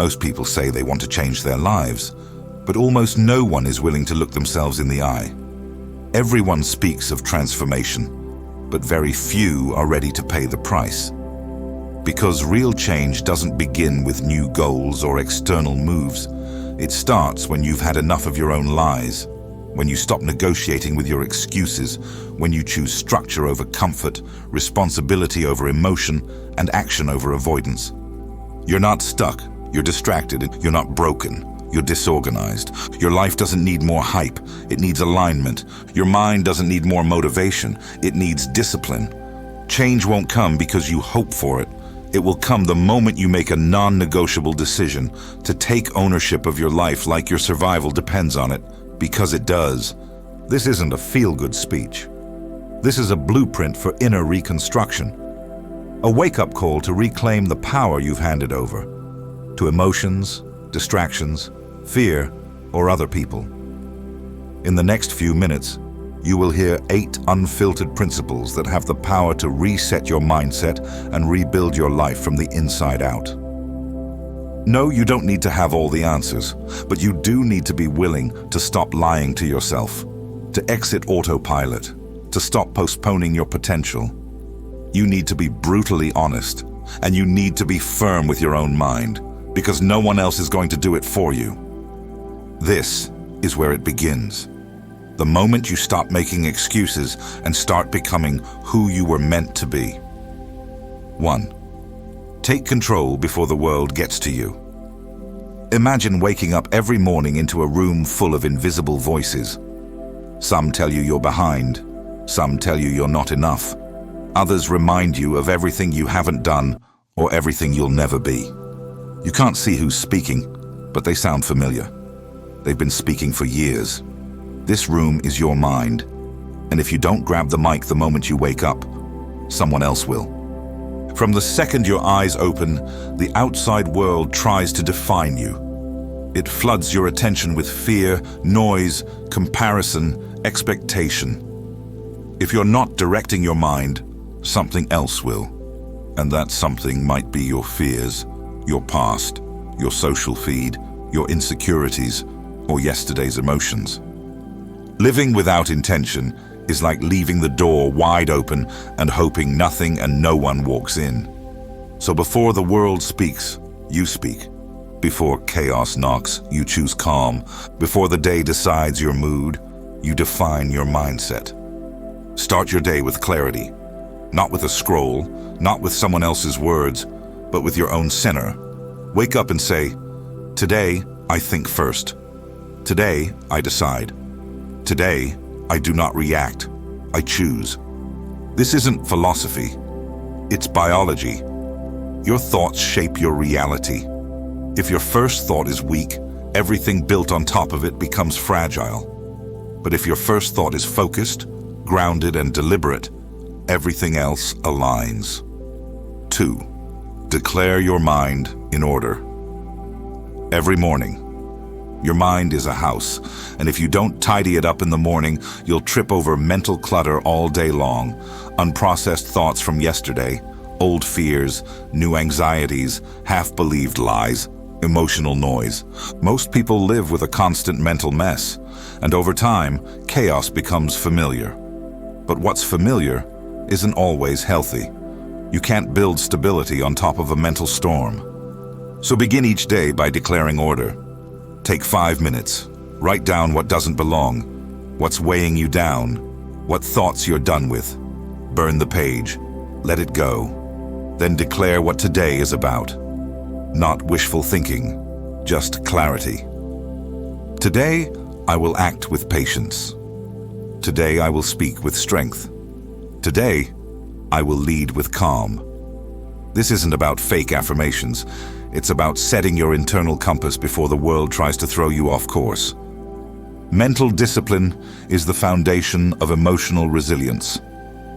Most people say they want to change their lives, but almost no one is willing to look themselves in the eye. Everyone speaks of transformation, but very few are ready to pay the price. Because real change doesn't begin with new goals or external moves. It starts when you've had enough of your own lies, when you stop negotiating with your excuses, when you choose structure over comfort, responsibility over emotion, and action over avoidance. You're not stuck, you're distracted, you're not broken, you're disorganized. Your life doesn't need more hype, it needs alignment. Your mind doesn't need more motivation, it needs discipline. Change won't come because you hope for it. It will come the moment you make a non-negotiable decision to take ownership of your life like your survival depends on it, because it does. This isn't a feel-good speech. This is a blueprint for inner reconstruction. A wake-up call to reclaim the power you've handed over to emotions, distractions, fear, or other people. In the next few minutes, you will hear 8 unfiltered principles that have the power to reset your mindset and rebuild your life from the inside out. No, you don't need to have all the answers, but you do need to be willing to stop lying to yourself, to exit autopilot, to stop postponing your potential. You need to be brutally honest, and you need to be firm with your own mind, because no one else is going to do it for you. This is where it begins. The moment you stop making excuses and start becoming who you were meant to be. 1. Take control before the world gets to you. Imagine waking up every morning into a room full of invisible voices. Some tell you you're behind, some tell you you're not enough. Others remind you of everything you haven't done or everything you'll never be. You can't see who's speaking, but they sound familiar. They've been speaking for years. This room is your mind, and if you don't grab the mic the moment you wake up, someone else will. From the second your eyes open, the outside world tries to define you. It floods your attention with fear, noise, comparison, expectation. If you're not directing your mind, something else will. And that something might be your fears, your past, your social feed, your insecurities, or yesterday's emotions. Living without intention is like leaving the door wide open and hoping nothing and no one walks in. So before the world speaks, you speak. Before chaos knocks, you choose calm. Before the day decides your mood, you define your mindset. Start your day with clarity, not with a scroll, not with someone else's words, but with your own center. Wake up and say, today I think first. Today I decide. Today, I do not react, I choose. This isn't philosophy, it's biology. Your thoughts shape your reality. If your first thought is weak, everything built on top of it becomes fragile. But if your first thought is focused, grounded, and deliberate, everything else aligns. 2. Declare your mind in order. Every morning, your mind is a house, and if you don't tidy it up in the morning, you'll trip over mental clutter all day long. Unprocessed thoughts from yesterday, old fears, new anxieties, half-believed lies, emotional noise. Most people live with a constant mental mess, and over time, chaos becomes familiar. But what's familiar isn't always healthy. You can't build stability on top of a mental storm. So begin each day by declaring order. Take 5 minutes. Write down what doesn't belong, what's weighing you down, what thoughts you're done with. Burn the page. Let it go. Then declare what today is about. Not wishful thinking, just clarity. Today, I will act with patience. Today, I will speak with strength. Today, I will lead with calm. This isn't about fake affirmations. It's about setting your internal compass before the world tries to throw you off course. Mental discipline is the foundation of emotional resilience.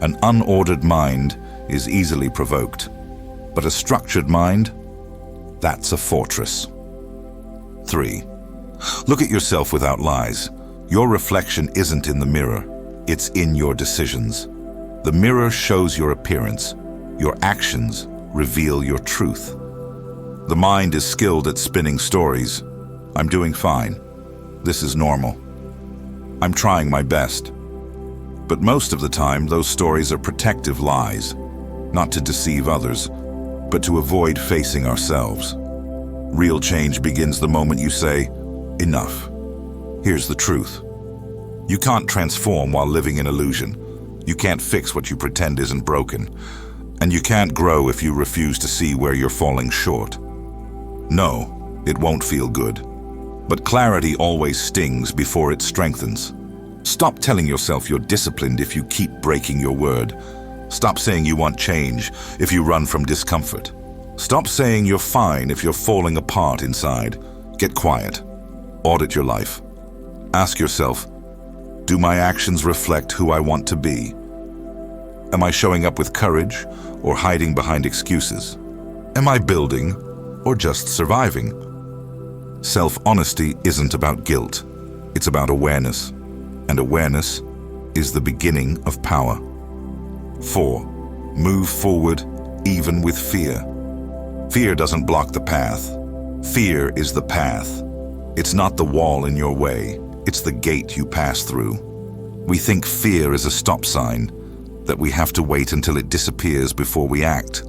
An unordered mind is easily provoked, but a structured mind, that's a fortress. 3. Look at yourself without lies. Your reflection isn't in the mirror, it's in your decisions. The mirror shows your appearance. Your actions reveal your truth. The mind is skilled at spinning stories. I'm doing fine. This is normal. I'm trying my best. But most of the time, those stories are protective lies, not to deceive others, but to avoid facing ourselves. Real change begins the moment you say, enough. Here's the truth. You can't transform while living in illusion. You can't fix what you pretend isn't broken. And you can't grow if you refuse to see where you're falling short. No, it won't feel good. But clarity always stings before it strengthens. Stop telling yourself you're disciplined if you keep breaking your word. Stop saying you want change if you run from discomfort. Stop saying you're fine if you're falling apart inside. Get quiet. Audit your life. Ask yourself, do my actions reflect who I want to be? Am I showing up with courage or hiding behind excuses? Am I building or just surviving? Self-honesty isn't about guilt. It's about awareness. And awareness is the beginning of power. 4. Move forward even with fear. Fear doesn't block the path. Fear is the path. It's not the wall in your way. It's the gate you pass through. We think fear is a stop sign, that we have to wait until it disappears before we act.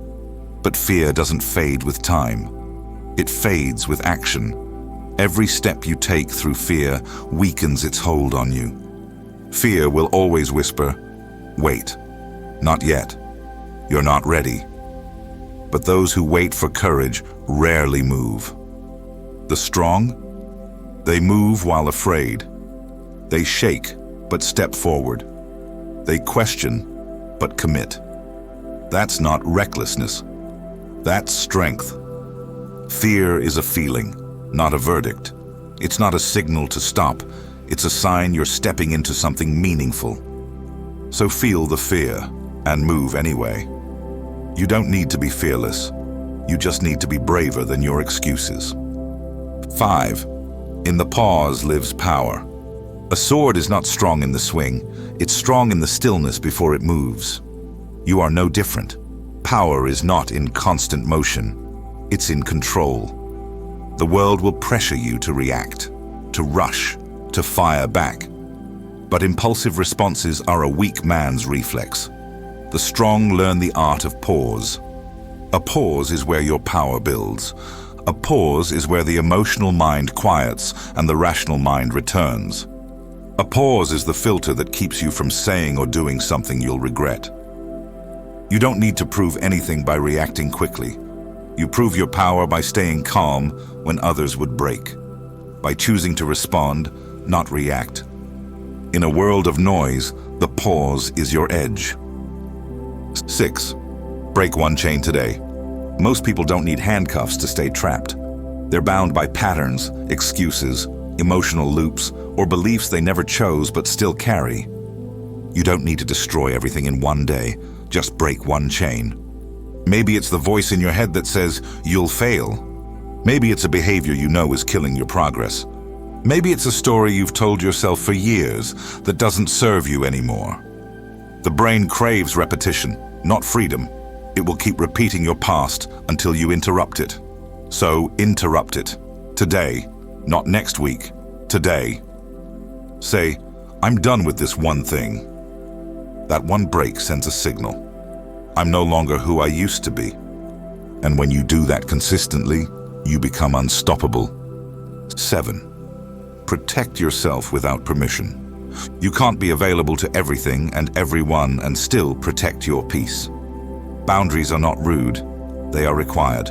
But fear doesn't fade with time. It fades with action. Every step you take through fear weakens its hold on you. Fear will always whisper, wait, not yet, you're not ready. But those who wait for courage rarely move. The strong, they move while afraid. They shake, but step forward. They question, but commit. That's not recklessness. That's strength. Fear is a feeling, not a verdict. It's not a signal to stop. It's a sign you're stepping into something meaningful. So feel the fear and move anyway. You don't need to be fearless. You just need to be braver than your excuses. 5. In the pause lives power. A sword is not strong in the swing. It's strong in the stillness before it moves. You are no different. Power is not in constant motion. It's in control. The world will pressure you to react, to rush, to fire back. But impulsive responses are a weak man's reflex. The strong learn the art of pause. A pause is where your power builds. A pause is where the emotional mind quiets and the rational mind returns. A pause is the filter that keeps you from saying or doing something you'll regret. You don't need to prove anything by reacting quickly. You prove your power by staying calm when others would break, by choosing to respond, not react. In a world of noise, the pause is your edge. 6. Break one chain today. Most people don't need handcuffs to stay trapped. They're bound by patterns, excuses, emotional loops, or beliefs they never chose but still carry. You don't need to destroy everything in one day. Just break one chain. Maybe it's the voice in your head that says, you'll fail. Maybe it's a behavior you know is killing your progress. Maybe it's a story you've told yourself for years that doesn't serve you anymore. The brain craves repetition, not freedom. It will keep repeating your past until you interrupt it. So interrupt it. Today, not next week. Today. Say, I'm done with this one thing. That one break sends a signal. I'm no longer who I used to be. And when you do that consistently, you become unstoppable. 7. Protect yourself without permission. You can't be available to everything and everyone and still protect your peace. Boundaries are not rude, they are required.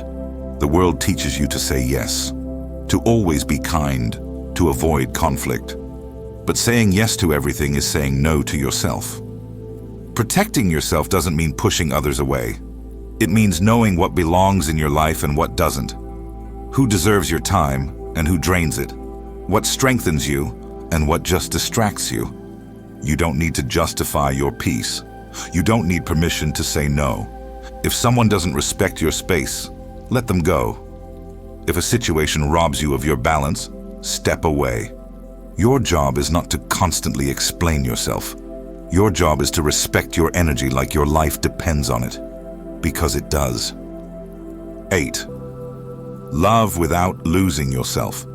The world teaches you to say yes, to always be kind, to avoid conflict. But saying yes to everything is saying no to yourself. Protecting yourself doesn't mean pushing others away. It means knowing what belongs in your life and what doesn't. Who deserves your time and who drains it. What strengthens you and what just distracts you. You don't need to justify your peace. You don't need permission to say no. If someone doesn't respect your space, let them go. If a situation robs you of your balance, step away. Your job is not to constantly explain yourself. Your job is to respect your energy like your life depends on it, because it does. 8. Love without losing yourself.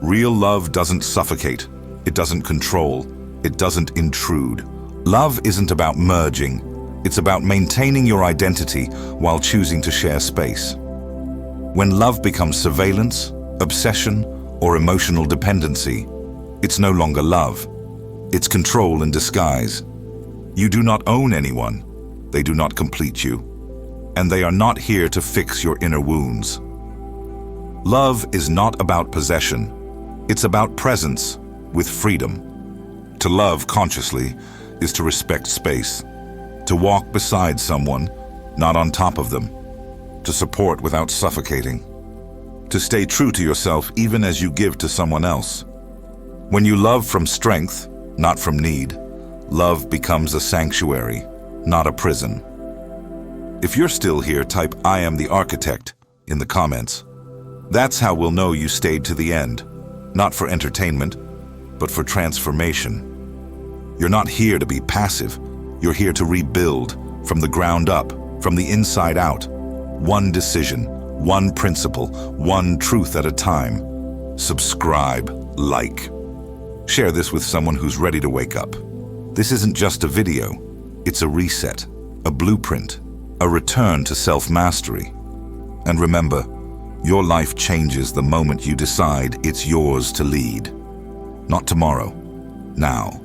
Real love doesn't suffocate. It doesn't control. It doesn't intrude. Love isn't about merging. It's about maintaining your identity while choosing to share space. When love becomes surveillance, obsession, or emotional dependency, it's no longer love. It's control in disguise. You do not own anyone. They do not complete you. And they are not here to fix your inner wounds. Love is not about possession. It's about presence with freedom. To love consciously is to respect space, to walk beside someone, not on top of them, to support without suffocating, to stay true to yourself even as you give to someone else. When you love from strength, not from need, love becomes a sanctuary, not a prison. If you're still here, type "I am the architect" in the comments. That's how we'll know you stayed to the end, not for entertainment, but for transformation. You're not here to be passive. You're here to rebuild from the ground up, from the inside out. One decision, one principle, one truth at a time. Subscribe, like. Share this with someone who's ready to wake up. This isn't just a video. It's a reset, a blueprint, a return to self-mastery. And remember, your life changes the moment you decide it's yours to lead. Not tomorrow, now.